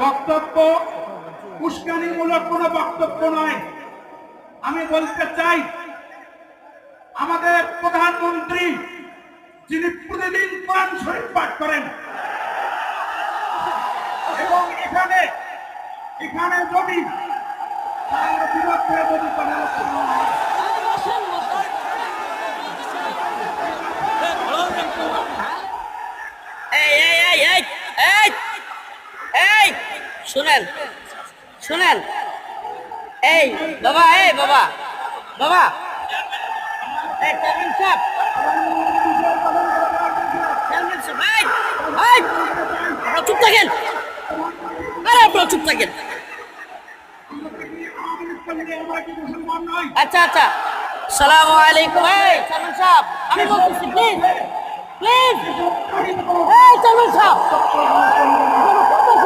বক্তব্য উস্কানিমূলক কোনো বক্তব্য নয়। আমি বলতে চাই, আমাদের প্রধানমন্ত্রী যিনি প্রতিদিন কোরআন শরীফ পাঠ করেন এবং এখানে যদি তার বিরুদ্ধে যদি কোনো আলোচনা হয়, শুনেন শুনেন, এই বাবা, এই বাবা, বাবা, এই চেয়ারম্যান সাহেব, চেয়ারম্যান সাহেব, এই আপনারা চুপ থাকেন, আরে আপনারা চুপ থাকেন। আচ্ছা আচ্ছা, সালামু আলাইকুম। এই চেয়ারম্যান সাহেব, আমি বলতেছি, প্লিজ প্লিজ, এই চেয়ারম্যান সাহেব,